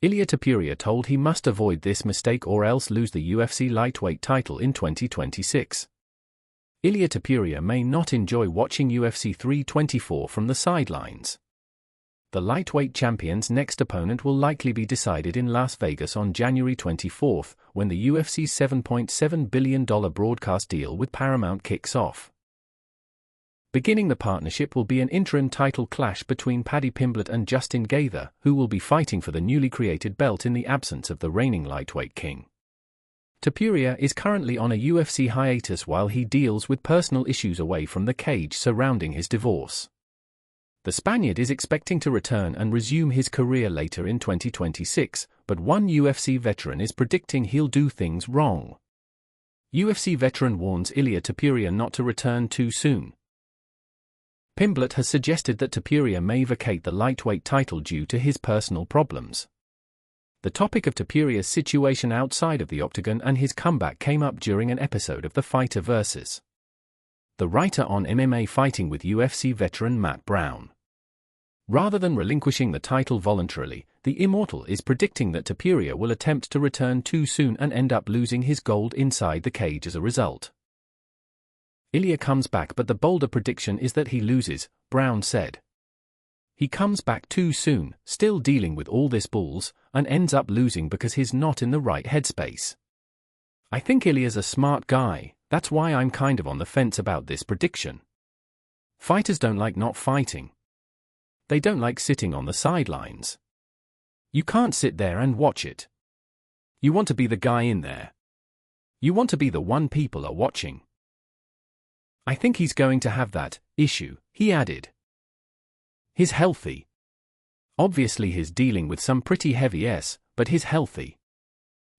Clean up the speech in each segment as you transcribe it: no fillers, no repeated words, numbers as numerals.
Ilia Topuria told he must avoid this mistake or else lose the UFC lightweight title in 2026. Ilia Topuria may not enjoy watching UFC 324 from the sidelines. The lightweight champion's next opponent will likely be decided in Las Vegas on January 24, when the UFC's $7.7 billion broadcast deal with Paramount kicks off. Beginning the partnership will be an interim title clash between Paddy Pimblett and Justin Gaethje, who will be fighting for the newly created belt in the absence of the reigning lightweight king. Topuria is currently on a UFC hiatus while he deals with personal issues away from the cage surrounding his divorce. The Spaniard is expecting to return and resume his career later in 2026, but one UFC veteran is predicting he'll do things wrong. UFC veteran warns Ilia Topuria not to return too soon. Pimblett has suggested that Topuria may vacate the lightweight title due to his personal problems. The topic of Topuria's situation outside of the octagon and his comeback came up during an episode of The Fighter vs. The Writer on MMA Fighting with UFC veteran Matt Brown. Rather than relinquishing the title voluntarily, the Immortal is predicting that Topuria will attempt to return too soon and end up losing his gold inside the cage as a result. Ilia comes back, but the bolder prediction is that he loses, Brown said. He comes back too soon, still dealing with all this bulls, and ends up losing because he's not in the right headspace. I think Ilia's a smart guy, that's why I'm kind of on the fence about this prediction. Fighters don't like not fighting. They don't like sitting on the sidelines. You can't sit there and watch it. You want to be the guy in there. You want to be the one people are watching. I think he's going to have that issue, he added. He's healthy. Obviously he's dealing with some pretty heavy but he's healthy.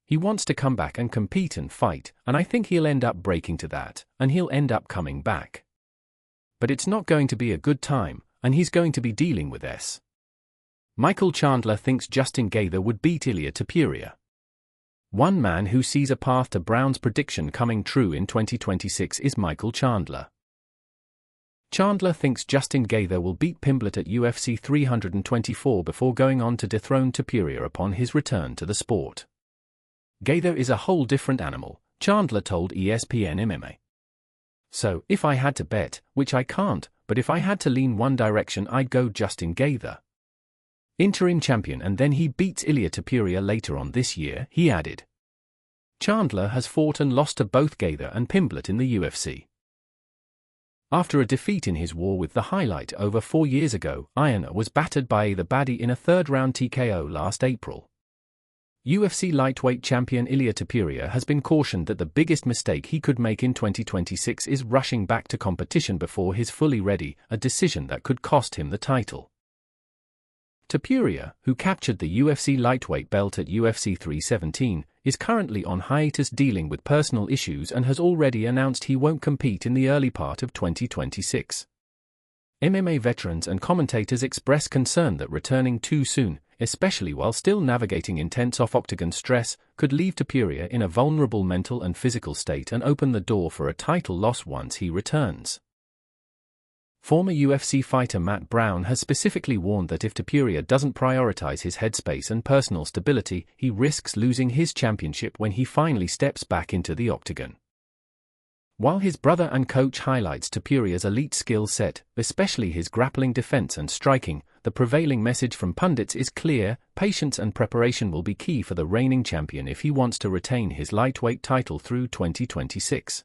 He wants to come back and compete and fight, and I think he'll end up breaking to that, and he'll end up coming back. But it's not going to be a good time, and he's going to be dealing with Michael Chandler thinks Justin Gaethje would beat Ilia Topuria. One man who sees a path to Brown's prediction coming true in 2026 is Michael Chandler. Chandler thinks Justin Gaethje will beat Pimblett at UFC 324 before going on to dethrone Topuria upon his return to the sport. Gaethje is a whole different animal, Chandler told ESPN MMA. So, if I had to bet, which I can't, but if I had to lean one direction I'd go Justin Gaethje. Interim champion, and then he beats Ilia Topuria later on this year, he added. Chandler has fought and lost to both Gaethje and Pimblett in the UFC. After a defeat in his war with the Highlight over 4 years ago, Ilia was battered by the Baddie in a third-round TKO last April. UFC lightweight champion Ilia Topuria has been cautioned that the biggest mistake he could make in 2026 is rushing back to competition before he's fully ready, a decision that could cost him the title. Topuria, who captured the UFC lightweight belt at UFC 317, is currently on hiatus dealing with personal issues and has already announced he won't compete in the early part of 2026. MMA veterans and commentators express concern that returning too soon, especially while still navigating intense off-octagon stress, could leave Topuria in a vulnerable mental and physical state and open the door for a title loss once he returns. Former UFC fighter Matt Brown has specifically warned that if Topuria doesn't prioritize his headspace and personal stability, he risks losing his championship when he finally steps back into the octagon. While his brother and coach highlights Topuria's elite skill set, especially his grappling defense and striking, the prevailing message from pundits is clear: patience and preparation will be key for the reigning champion if he wants to retain his lightweight title through 2026.